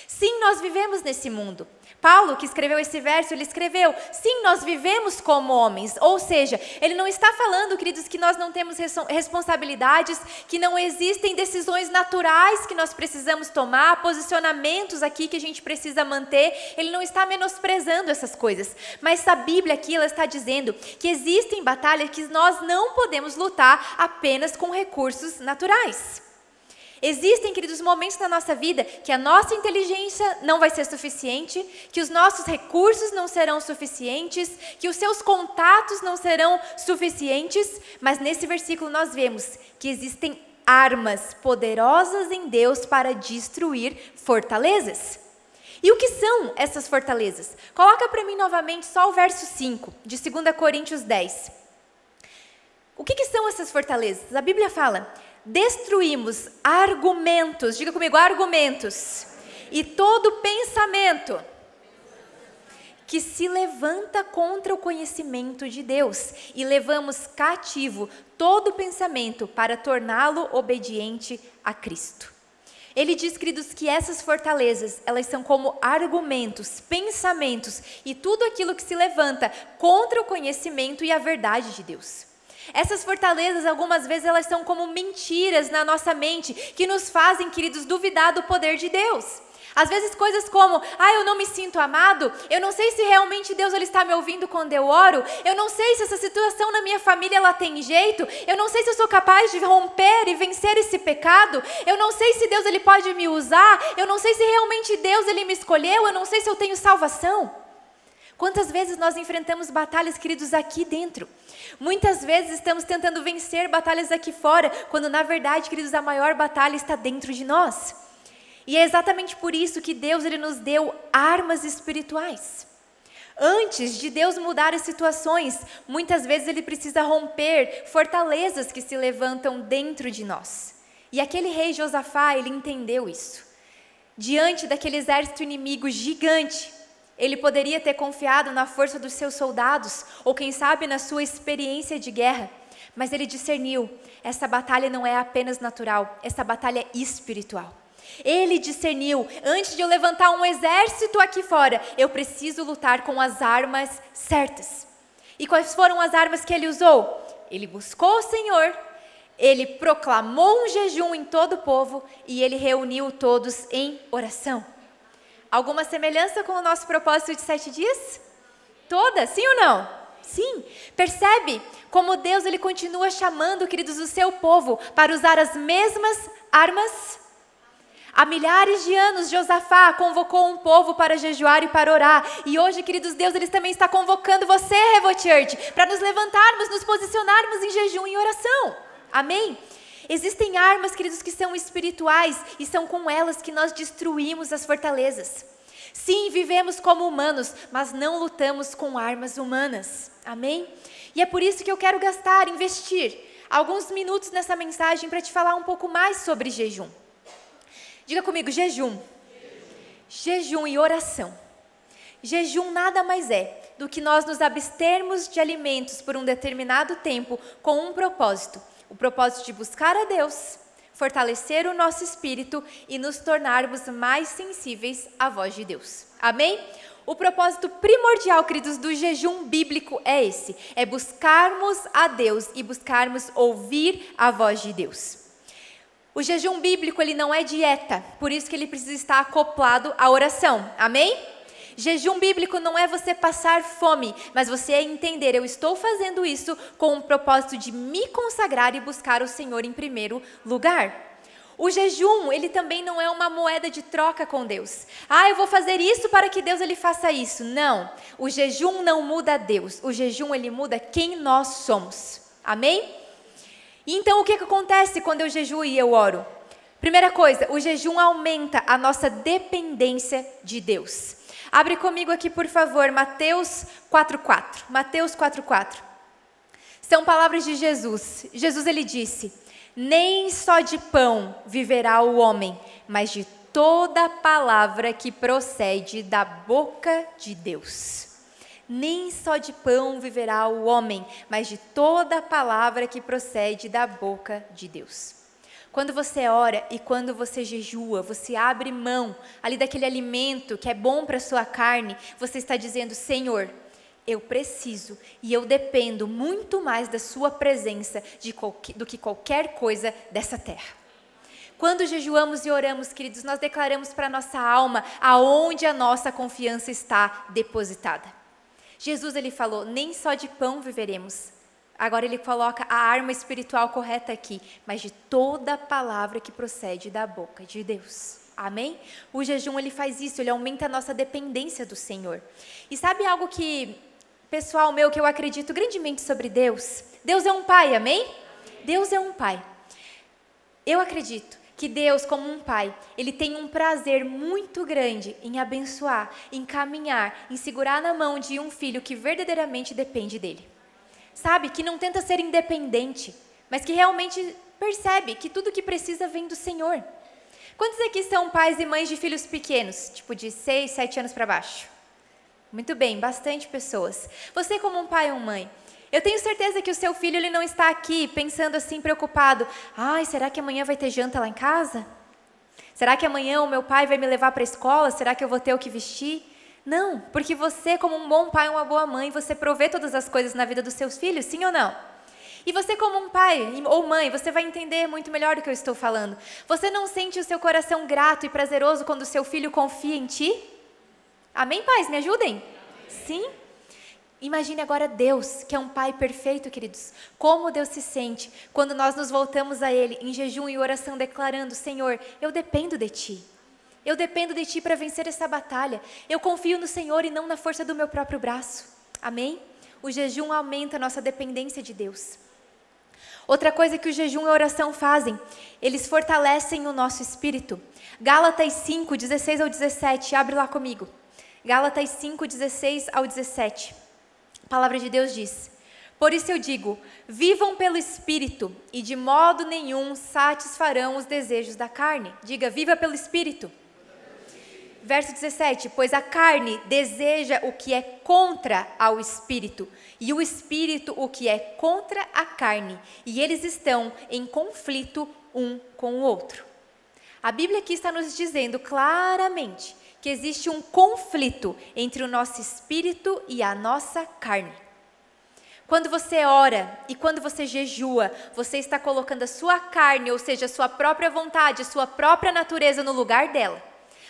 Sim, nós vivemos nesse mundo. Paulo, que escreveu esse verso, ele escreveu, sim, nós vivemos como homens, ou seja, ele não está falando, queridos, que nós não temos responsabilidades, que não existem decisões naturais que nós precisamos tomar, posicionamentos aqui que a gente precisa manter, ele não está menosprezando essas coisas, mas a Bíblia aqui, ela está dizendo que existem batalhas que nós não podemos lutar apenas com recursos naturais. Existem, queridos, momentos na nossa vida que a nossa inteligência não vai ser suficiente, que os nossos recursos não serão suficientes, que os seus contatos não serão suficientes, mas nesse versículo nós vemos que existem armas poderosas em Deus para destruir fortalezas. E o que são essas fortalezas? Coloca para mim novamente só o verso 5, de 2 Coríntios 10. O que são essas fortalezas? A Bíblia fala: destruímos argumentos, diga comigo, argumentos, e todo pensamento que se levanta contra o conhecimento de Deus, e levamos cativo todo pensamento para torná-lo obediente a Cristo. Ele diz, queridos, que essas fortalezas, elas são como argumentos, pensamentos e tudo aquilo que se levanta contra o conhecimento e a verdade de Deus. Essas fortalezas, algumas vezes, elas são como mentiras na nossa mente, que nos fazem, queridos, duvidar do poder de Deus. Às vezes coisas como, eu não me sinto amado, eu não sei se realmente Deus ele está me ouvindo quando eu oro, eu não sei se essa situação na minha família ela tem jeito, eu não sei se eu sou capaz de romper e vencer esse pecado, eu não sei se Deus ele pode me usar, eu não sei se realmente Deus ele me escolheu, eu não sei se eu tenho salvação. Quantas vezes nós enfrentamos batalhas, queridos, aqui dentro? Muitas vezes estamos tentando vencer batalhas aqui fora, quando na verdade, queridos, a maior batalha está dentro de nós. E é exatamente por isso que Deus ele nos deu armas espirituais. Antes de Deus mudar as situações, muitas vezes Ele precisa romper fortalezas que se levantam dentro de nós. E aquele rei Josafá, ele entendeu isso. Diante daquele exército inimigo gigante, ele poderia ter confiado na força dos seus soldados, ou quem sabe na sua experiência de guerra, mas ele discerniu, essa batalha não é apenas natural, essa batalha é espiritual. Ele discerniu, antes de eu levantar um exército aqui fora, eu preciso lutar com as armas certas. E quais foram as armas que ele usou? Ele buscou o Senhor, ele proclamou um jejum em todo o povo e ele reuniu todos em oração. Alguma semelhança com o nosso propósito de 7 dias? Toda, sim ou não? Sim. Percebe como Deus ele continua chamando, queridos, o seu povo para usar as mesmas armas? Há milhares de anos, Josafá convocou um povo para jejuar e para orar. E hoje, queridos, Deus ele também está convocando você, Revo Church, para nos levantarmos, nos posicionarmos em jejum e oração. Amém? Existem armas, queridos, que são espirituais e são com elas que nós destruímos as fortalezas. Sim, vivemos como humanos, mas não lutamos com armas humanas. Amém? E é por isso que eu quero investir alguns minutos nessa mensagem para te falar um pouco mais sobre jejum. Diga comigo, jejum. Jejum e oração. Jejum nada mais é do que nós nos abstermos de alimentos por um determinado tempo com um propósito. O propósito de buscar a Deus, fortalecer o nosso espírito e nos tornarmos mais sensíveis à voz de Deus. Amém? O propósito primordial, queridos, do jejum bíblico é esse. É buscarmos a Deus e buscarmos ouvir a voz de Deus. O jejum bíblico, ele não é dieta, por isso que ele precisa estar acoplado à oração. Amém? Jejum bíblico não é você passar fome, mas você entender, eu estou fazendo isso com o propósito de me consagrar e buscar o Senhor em primeiro lugar. O jejum, ele também não é uma moeda de troca com Deus. Eu vou fazer isso para que Deus ele faça isso. Não, o jejum não muda Deus, o jejum ele muda quem nós somos. Amém? Então o que acontece quando eu jejuo e eu oro? Primeira coisa, o jejum aumenta a nossa dependência de Deus. Abre comigo aqui, por favor, Mateus 4:4. Mateus 4:4. São palavras de Jesus. Jesus, ele disse: nem só de pão viverá o homem, mas de toda palavra que procede da boca de Deus. Nem só de pão viverá o homem, mas de toda palavra que procede da boca de Deus. Quando você ora e quando você jejua, você abre mão ali daquele alimento que é bom para a sua carne, você está dizendo: Senhor, eu preciso e eu dependo muito mais da sua presença do que qualquer coisa dessa terra. Quando jejuamos e oramos, queridos, nós declaramos para a nossa alma aonde a nossa confiança está depositada. Jesus, ele falou: nem só de pão viveremos. Agora ele coloca a arma espiritual correta aqui, mas de toda palavra que procede da boca de Deus. Amém? O jejum, ele faz isso, ele aumenta a nossa dependência do Senhor. E sabe algo que, pessoal meu, que eu acredito grandemente sobre Deus? Deus é um pai, amém? Deus é um pai. Eu acredito que Deus, como um pai, ele tem um prazer muito grande em abençoar, em caminhar, em segurar na mão de um filho que verdadeiramente depende dele. Sabe, que não tenta ser independente, mas que realmente percebe que tudo que precisa vem do Senhor. Quantos aqui são pais e mães de filhos pequenos, tipo de 6, 7 anos para baixo? Muito bem, bastante pessoas. Você como um pai ou mãe, eu tenho certeza que o seu filho ele não está aqui pensando assim, preocupado: ai, será que amanhã vai ter janta lá em casa? Será que amanhã o meu pai vai me levar para a escola? Será que eu vou ter o que vestir? Não, porque você, como um bom pai, uma boa mãe, você provê todas as coisas na vida dos seus filhos, sim ou não? E você, como um pai ou mãe, você vai entender muito melhor do que eu estou falando. Você não sente o seu coração grato e prazeroso quando o seu filho confia em ti? Amém, pais? Me ajudem? Sim? Imagine agora Deus, que é um pai perfeito, queridos. Como Deus se sente quando nós nos voltamos a Ele em jejum e oração, declarando: Senhor, eu dependo de Ti. Eu dependo de Ti para vencer essa batalha. Eu confio no Senhor e não na força do meu próprio braço. Amém? O jejum aumenta a nossa dependência de Deus. Outra coisa que o jejum e a oração fazem, eles fortalecem o nosso espírito. Gálatas 5, 16 ao 17, abre lá comigo. Gálatas 5, 16 ao 17. A palavra de Deus diz: por isso eu digo, vivam pelo Espírito e de modo nenhum satisfarão os desejos da carne. Diga: viva pelo Espírito. Verso 17, pois a carne deseja o que é contra ao Espírito, e o Espírito o que é contra a carne, e eles estão em conflito um com o outro. A Bíblia aqui está nos dizendo claramente que existe um conflito entre o nosso espírito e a nossa carne. Quando você ora e quando você jejua, você está colocando a sua carne, ou seja, a sua própria vontade, a sua própria natureza no lugar dela.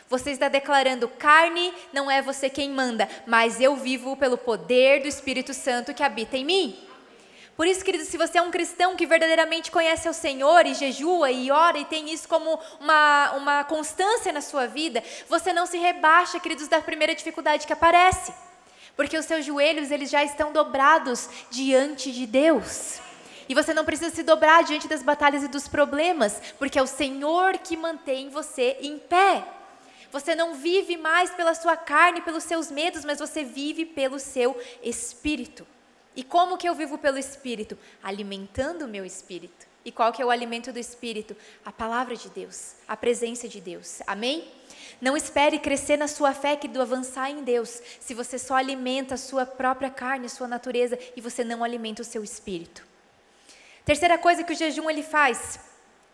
Você está declarando: carne, não é você quem manda, mas eu vivo pelo poder do Espírito Santo que habita em mim. Por isso, queridos, se você é um cristão que verdadeiramente conhece o Senhor e jejua e ora e tem isso como uma constância na sua vida, você não se rebaixa, queridos, da primeira dificuldade que aparece. Porque os seus joelhos, eles já estão dobrados diante de Deus. E você não precisa se dobrar diante das batalhas e dos problemas, porque é o Senhor que mantém você em pé. Você não vive mais pela sua carne, pelos seus medos, mas você vive pelo seu espírito. E como que eu vivo pelo espírito? Alimentando o meu espírito. E qual que é o alimento do espírito? A palavra de Deus, a presença de Deus. Amém? Não espere crescer na sua fé e do avançar em Deus, se você só alimenta a sua própria carne, a sua natureza, e você não alimenta o seu espírito. Terceira coisa que o jejum ele faz: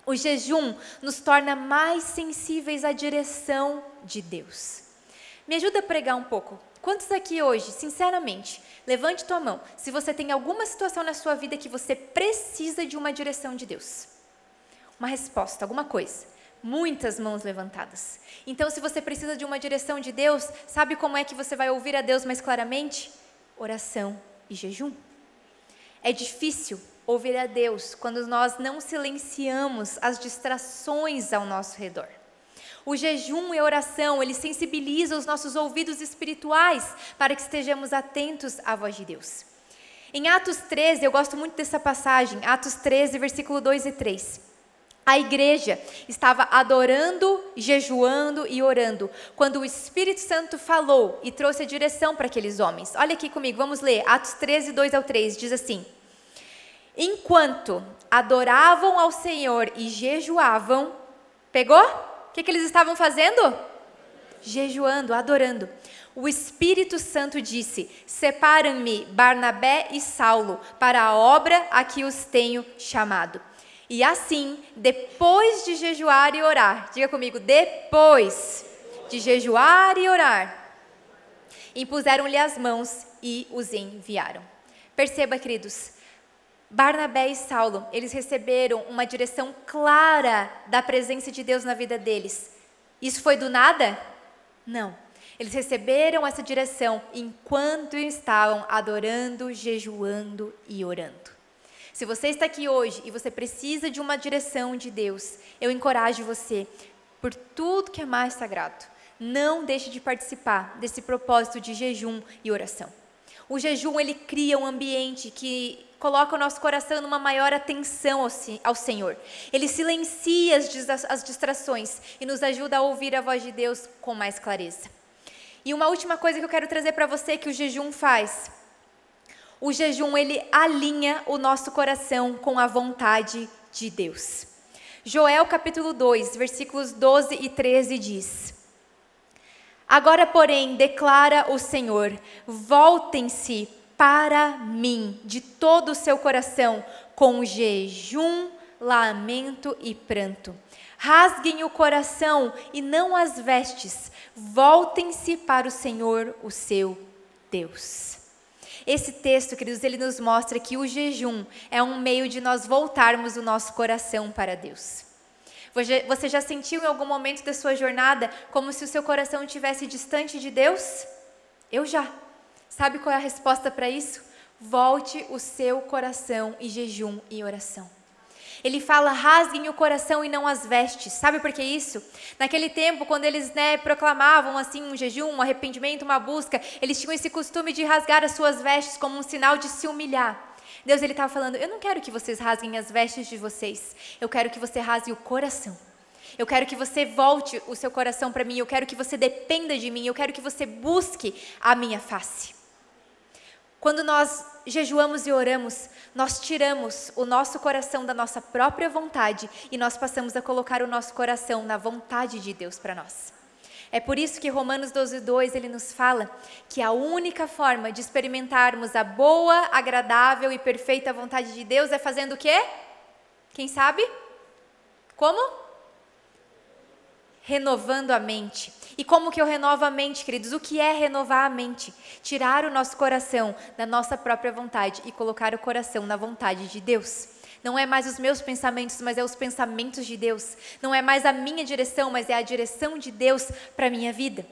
o jejum nos torna mais sensíveis à direção de Deus. Me ajuda a pregar um pouco. Quantos aqui hoje, sinceramente, levante tua mão, se você tem alguma situação na sua vida que você precisa de uma direção de Deus? Uma resposta, alguma coisa. Muitas mãos levantadas. Então, se você precisa de uma direção de Deus, sabe como é que você vai ouvir a Deus mais claramente? Oração e jejum. É difícil ouvir a Deus quando nós não silenciamos as distrações ao nosso redor. O jejum e a oração, eles sensibilizam os nossos ouvidos espirituais para que estejamos atentos à voz de Deus. Em Atos 13, eu gosto muito dessa passagem, Atos 13, versículo 2 e 3. A igreja estava adorando, jejuando e orando, quando o Espírito Santo falou e trouxe a direção para aqueles homens. Olha aqui comigo, vamos ler, Atos 13, 2 ao 3, diz assim: enquanto adoravam ao Senhor e jejuavam, pegou? O que eles estavam fazendo? Jejuando, adorando. O Espírito Santo disse: separam-me Barnabé e Saulo para a obra a que os tenho chamado. E assim, depois de jejuar e orar, diga comigo, depois de jejuar e orar, impuseram-lhe as mãos e os enviaram. Perceba, queridos, Barnabé e Saulo, eles receberam uma direção clara da presença de Deus na vida deles. Isso foi do nada? Não. Eles receberam essa direção enquanto estavam adorando, jejuando e orando. Se você está aqui hoje e você precisa de uma direção de Deus, eu encorajo você, por tudo que é mais sagrado, não deixe de participar desse propósito de jejum e oração. O jejum, ele cria um ambiente que coloca o nosso coração numa maior atenção ao Senhor. Ele silencia as distrações e nos ajuda a ouvir a voz de Deus com mais clareza. E uma última coisa que eu quero trazer para você que o jejum faz. O jejum, ele alinha o nosso coração com a vontade de Deus. Joel capítulo 2, versículos 12 e 13 diz: agora, porém, declara o Senhor, voltem-se para mim de todo o seu coração, com jejum, lamento e pranto. Rasguem o coração e não as vestes, voltem-se para o Senhor, o seu Deus. Esse texto, queridos, ele nos mostra que o jejum é um meio de nós voltarmos o nosso coração para Deus. Você já sentiu em algum momento da sua jornada como se o seu coração estivesse distante de Deus? Eu já. Sabe qual é a resposta para isso? Volte o seu coração em jejum e oração. Ele fala, rasguem o coração e não as vestes. Sabe por que isso? Naquele tempo, quando eles proclamavam assim um jejum, um arrependimento, uma busca, eles tinham esse costume de rasgar as suas vestes como um sinal de se humilhar. Deus, ele estava falando, eu não quero que vocês rasguem as vestes de vocês. Eu quero que você rasgue o coração. Eu quero que você volte o seu coração para mim. Eu quero que você dependa de mim. Eu quero que você busque a minha face. Quando nós jejuamos e oramos, nós tiramos o nosso coração da nossa própria vontade e nós passamos a colocar o nosso coração na vontade de Deus para nós. É por isso que Romanos 12:2 ele nos fala que a única forma de experimentarmos a boa, agradável e perfeita vontade de Deus é fazendo o quê? Quem sabe? Como? Renovando a mente. E como que eu renovo a mente, queridos? O que é renovar a mente? Tirar o nosso coração da nossa própria vontade e colocar o coração na vontade de Deus. Não é mais os meus pensamentos, mas é os pensamentos de Deus. Não é mais a minha direção, mas é a direção de Deus para a minha vida.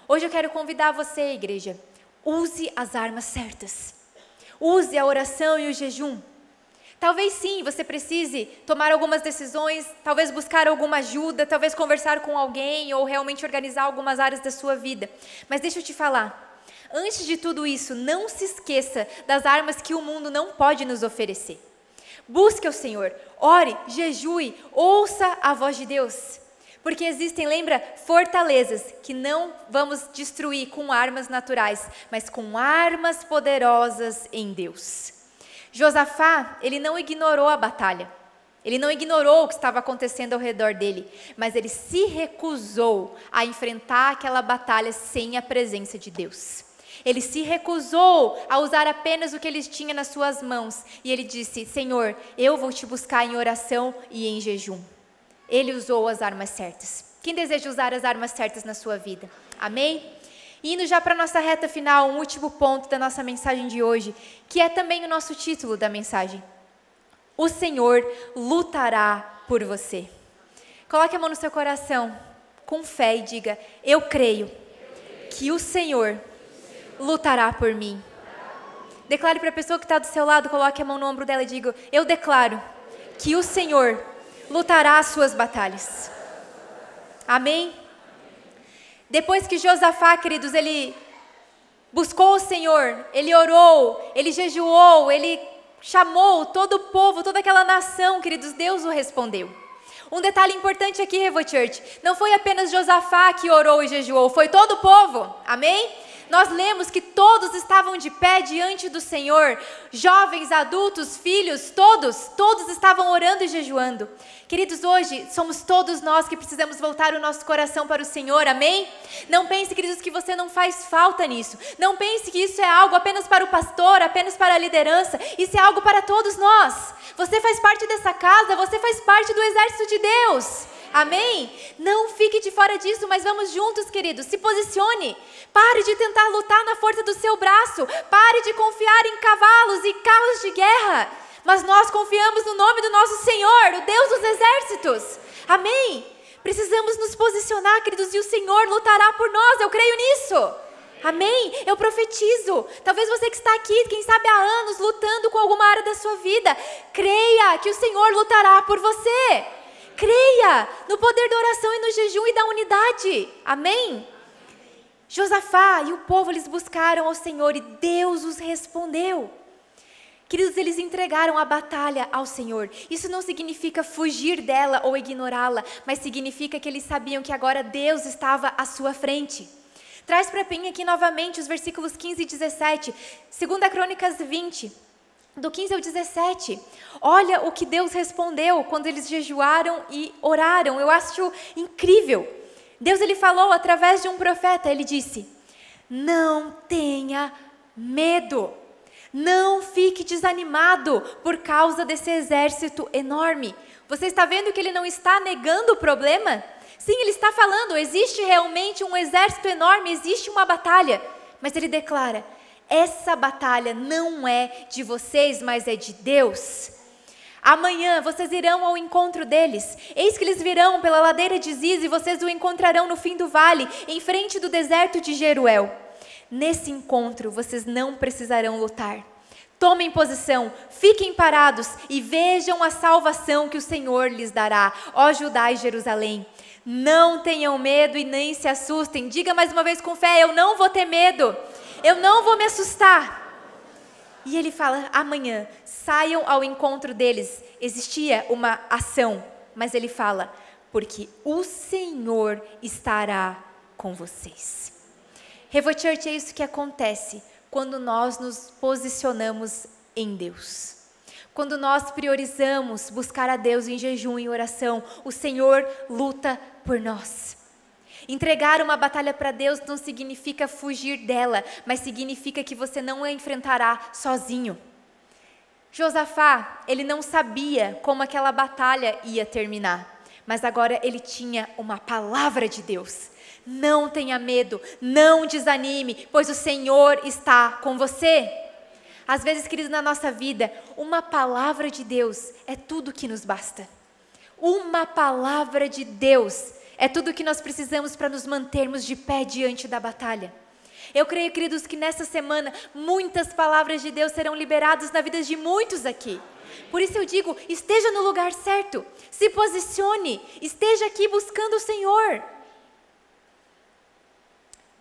Hoje eu quero convidar você, igreja, use as armas certas. Use a oração e o jejum. Talvez sim, você precise tomar algumas decisões, talvez buscar alguma ajuda, talvez conversar com alguém ou realmente organizar algumas áreas da sua vida. Mas deixa eu te falar, antes de tudo isso, não se esqueça das armas que o mundo não pode nos oferecer. Busque o Senhor, ore, jejue, ouça a voz de Deus. Porque existem, lembra, fortalezas que não vamos destruir com armas naturais, mas com armas poderosas em Deus. Josafá, ele não ignorou a batalha, ele não ignorou o que estava acontecendo ao redor dele, mas ele se recusou a enfrentar aquela batalha sem a presença de Deus. Ele se recusou a usar apenas o que ele tinha nas suas mãos, e ele disse, Senhor, eu vou te buscar em oração e em jejum. Ele usou as armas certas. Quem deseja usar as armas certas na sua vida? Amém? Indo já para a nossa reta final, um último ponto da nossa mensagem de hoje, que é também o nosso título da mensagem. O Senhor lutará por você. Coloque a mão no seu coração, com fé e diga, eu creio que o Senhor lutará por mim. Declare para a pessoa que está do seu lado, coloque a mão no ombro dela e diga, eu declaro que o Senhor lutará as suas batalhas. Amém? Depois que Josafá, queridos, ele buscou o Senhor, ele orou, ele jejuou, ele chamou todo o povo, toda aquela nação, queridos, Deus o respondeu. Um detalhe importante aqui, Revo Church, não foi apenas Josafá que orou e jejuou, foi todo o povo, amém? Nós lemos que todos estavam de pé diante do Senhor, jovens, adultos, filhos, todos estavam orando e jejuando. Queridos, hoje somos todos nós que precisamos voltar o nosso coração para o Senhor, amém? Não pense, queridos, que você não faz falta nisso. Não pense que isso é algo apenas para o pastor, apenas para a liderança. Isso é algo para todos nós. Você faz parte dessa casa, você faz parte do exército de Deus. Amém? Não fique de fora disso, mas vamos juntos, queridos. Se posicione. Pare de tentar lutar na força do seu braço. Pare de confiar em cavalos e carros de guerra. Mas nós confiamos no nome do nosso Senhor, o Deus dos exércitos. Amém? Precisamos nos posicionar, queridos, e o Senhor lutará por nós. Eu creio nisso. Amém? Eu profetizo. Talvez você que está aqui, quem sabe há anos, lutando com alguma área da sua vida, creia que o Senhor lutará por você. Creia no poder da oração e no jejum e da unidade. Amém? Josafá e o povo, eles buscaram ao Senhor e Deus os respondeu. Queridos, eles entregaram a batalha ao Senhor. Isso não significa fugir dela ou ignorá-la, mas significa que eles sabiam que agora Deus estava à sua frente. Traz para mim aqui novamente os versículos 15 e 17, 2 Crônicas 20, do 15 ao 17. Olha o que Deus respondeu quando eles jejuaram e oraram. Eu acho incrível. Deus, ele falou através de um profeta, ele disse: não tenha medo. Não fique desanimado por causa desse exército enorme. Você está vendo que ele não está negando o problema? Sim, ele está falando, existe realmente um exército enorme, existe uma batalha. Mas ele declara, essa batalha não é de vocês, mas é de Deus. Amanhã vocês irão ao encontro deles. Eis que eles virão pela ladeira de Ziz e vocês o encontrarão no fim do vale, em frente do deserto de Jeruel. Nesse encontro, vocês não precisarão lutar. Tomem posição, fiquem parados e vejam a salvação que o Senhor lhes dará, ó Judá e Jerusalém. Não tenham medo e nem se assustem. Diga mais uma vez com fé, eu não vou ter medo, eu não vou me assustar. E ele fala, amanhã, saiam ao encontro deles. Existia uma ação, mas ele fala, porque o Senhor estará com vocês. Revo Church, é isso que acontece quando nós nos posicionamos em Deus. Quando nós priorizamos buscar a Deus em jejum e oração, o Senhor luta por nós. Entregar uma batalha para Deus não significa fugir dela, mas significa que você não a enfrentará sozinho. Josafá, ele não sabia como aquela batalha ia terminar, mas agora ele tinha uma palavra de Deus. Não tenha medo, não desanime, pois o Senhor está com você. Às vezes, queridos, na nossa vida, uma palavra de Deus é tudo que nos basta. Uma palavra de Deus é tudo que nós precisamos para nos mantermos de pé diante da batalha. Eu creio, queridos, que nessa semana, muitas palavras de Deus serão liberadas na vida de muitos aqui. Por isso eu digo, esteja no lugar certo, se posicione, esteja aqui buscando o Senhor.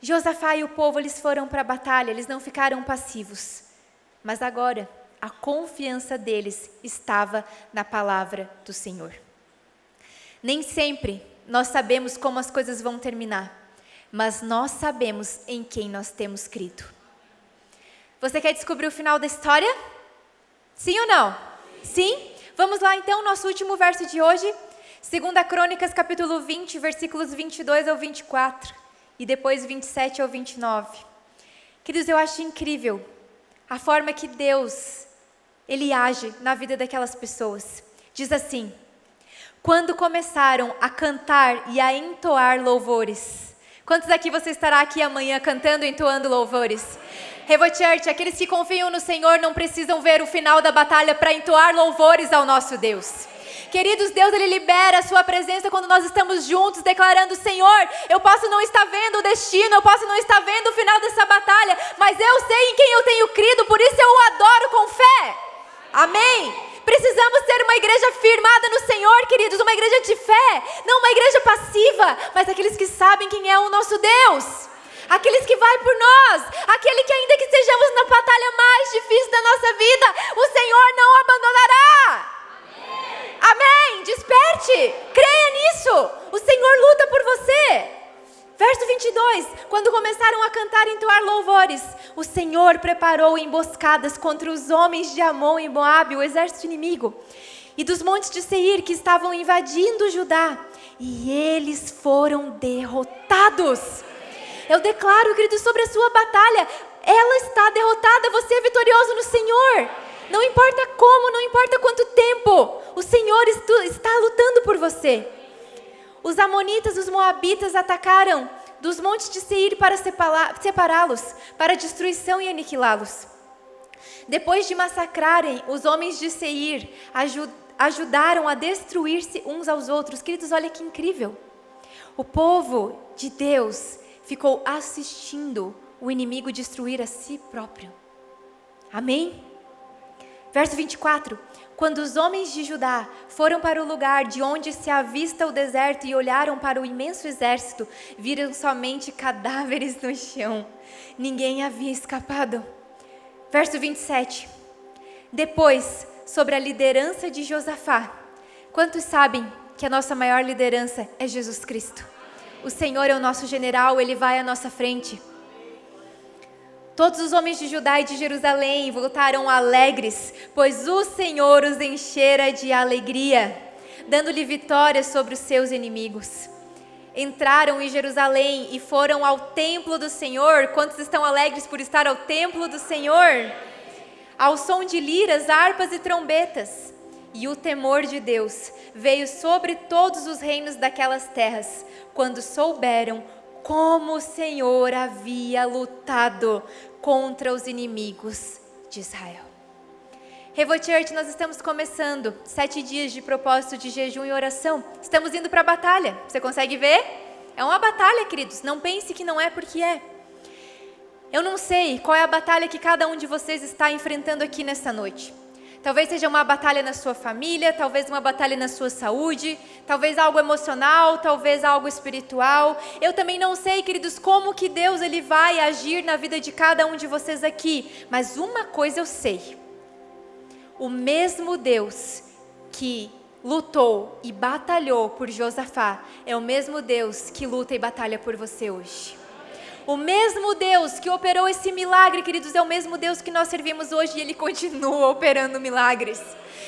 Josafá e o povo, eles foram para a batalha, eles não ficaram passivos. Mas agora, a confiança deles estava na palavra do Senhor. Nem sempre nós sabemos como as coisas vão terminar, mas nós sabemos em quem nós temos crido. Você quer descobrir o final da história? Sim ou não? Sim? Vamos lá então, nosso último verso de hoje. 2 Crônicas, capítulo 20, versículos 22 ao 24. E depois 27 ao 29. Queridos, eu acho incrível a forma que Deus, ele age na vida daquelas pessoas. Diz assim, quando começaram a cantar e a entoar louvores. Quantos aqui você estará aqui amanhã cantando e entoando louvores? Revo Church, aqueles que confiam no Senhor não precisam ver o final da batalha para entoar louvores ao nosso Deus. Queridos, Deus, ele libera a sua presença quando nós estamos juntos, declarando, Senhor, eu posso não estar vendo o destino, eu posso não estar vendo o final dessa batalha, mas eu sei em quem eu tenho crido, por isso eu o adoro com fé. Amém? Precisamos ser uma igreja firmada no Senhor, queridos, uma igreja de fé, não uma igreja passiva, mas aqueles que sabem quem é o nosso Deus. Aqueles que vai por nós, aquele que ainda que estejamos na batalha mais difícil da nossa vida, o Senhor não abandonará. Amém, desperte, creia nisso, o Senhor luta por você. Verso 22, quando começaram a cantar começar a entoar louvores, o Senhor preparou emboscadas contra os homens de Amon e Moabe, o exército inimigo, e dos montes de Seir que estavam invadindo Judá, e eles foram derrotados. Eu declaro, querido, sobre a sua batalha, ela está derrotada, você é vitorioso no Senhor. Não importa como, não importa quanto tempo, o Senhor está lutando por você. Os amonitas, os moabitas atacaram dos montes de Seir para separá-los, para destruição e aniquilá-los. Depois de massacrarem, os homens de Seir ajudaram a destruir-se uns aos outros. Queridos, olha que incrível. O povo de Deus ficou assistindo o inimigo destruir a si próprio. Amém? Verso 24. Quando os homens de Judá foram para o lugar de onde se avista o deserto e olharam para o imenso exército, viram somente cadáveres no chão. Ninguém havia escapado. Verso 27. Depois, sobre a liderança de Josafá. Quantos sabem que a nossa maior liderança é Jesus Cristo? O Senhor é o nosso general, Ele vai à nossa frente. Todos os homens de Judá e de Jerusalém voltaram alegres, pois o Senhor os enchera de alegria, dando-lhe vitória sobre os seus inimigos. Entraram em Jerusalém e foram ao templo do Senhor. Quantos estão alegres por estar ao templo do Senhor? Ao som de liras, harpas e trombetas. E o temor de Deus veio sobre todos os reinos daquelas terras, quando souberam como o Senhor havia lutado contra os inimigos de Israel. Revo Church, nós estamos começando 7 dias de propósito de jejum e oração. Estamos indo para a batalha. Você consegue ver? É uma batalha, queridos. Não pense que não é, porque é. Eu não sei qual é a batalha que cada um de vocês está enfrentando aqui nessa noite. Talvez seja uma batalha na sua família, talvez uma batalha na sua saúde, talvez algo emocional, talvez algo espiritual. Eu também não sei, queridos, como que Deus ele vai agir na vida de cada um de vocês aqui. Mas uma coisa eu sei. O mesmo Deus que lutou e batalhou por Josafá é o mesmo Deus que luta e batalha por você hoje. O mesmo Deus que operou esse milagre, queridos, é o mesmo Deus que nós servimos hoje e Ele continua operando milagres.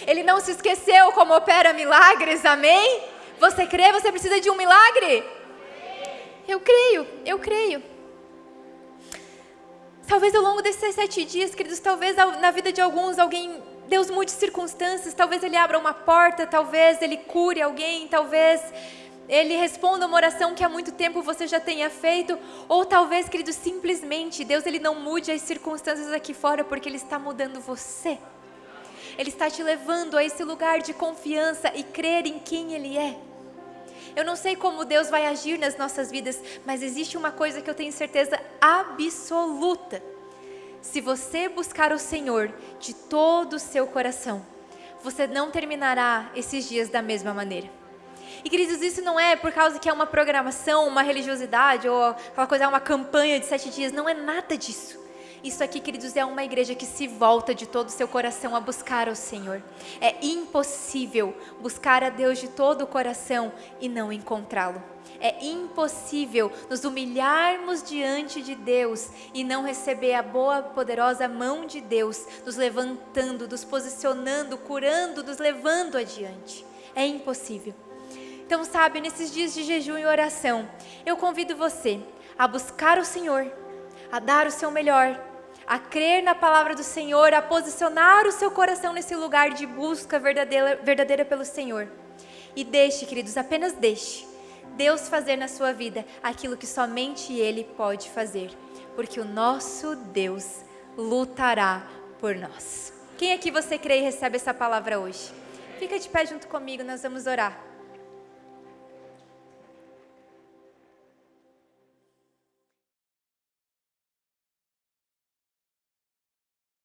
Ele não se esqueceu como opera milagres, amém? Você crê? Você precisa de um milagre? Eu creio. Talvez ao longo desses 7 dias, queridos, talvez na vida de alguns, Deus mude circunstâncias, talvez Ele abra uma porta, talvez Ele cure alguém, talvez Ele responda uma oração que há muito tempo você já tenha feito, ou talvez, querido, simplesmente Deus ele não mude as circunstâncias aqui fora, porque Ele está mudando você. Ele está te levando a esse lugar de confiança e crer em quem Ele é. Eu não sei como Deus vai agir nas nossas vidas, mas existe uma coisa que eu tenho certeza absoluta. Se você buscar o Senhor de todo o seu coração, você não terminará esses dias da mesma maneira. E queridos, isso não é por causa que é uma programação, uma religiosidade, ou aquela coisa, uma campanha de 7 dias, não é nada disso. Isso aqui, queridos, é uma igreja que se volta de todo o seu coração a buscar ao Senhor. É impossível buscar a Deus de todo o coração e não encontrá-lo. É impossível nos humilharmos diante de Deus e não receber a boa, poderosa mão de Deus, nos levantando, nos posicionando, curando, nos levando adiante. É impossível. Então, sabe, nesses dias de jejum e oração, eu convido você a buscar o Senhor, a dar o seu melhor, a crer na palavra do Senhor, a posicionar o seu coração nesse lugar de busca verdadeira pelo Senhor. E deixe, queridos, apenas deixe Deus fazer na sua vida aquilo que somente Ele pode fazer, porque o nosso Deus lutará por nós. Quem aqui você crê e recebe essa palavra hoje? Fica de pé junto comigo, nós vamos orar.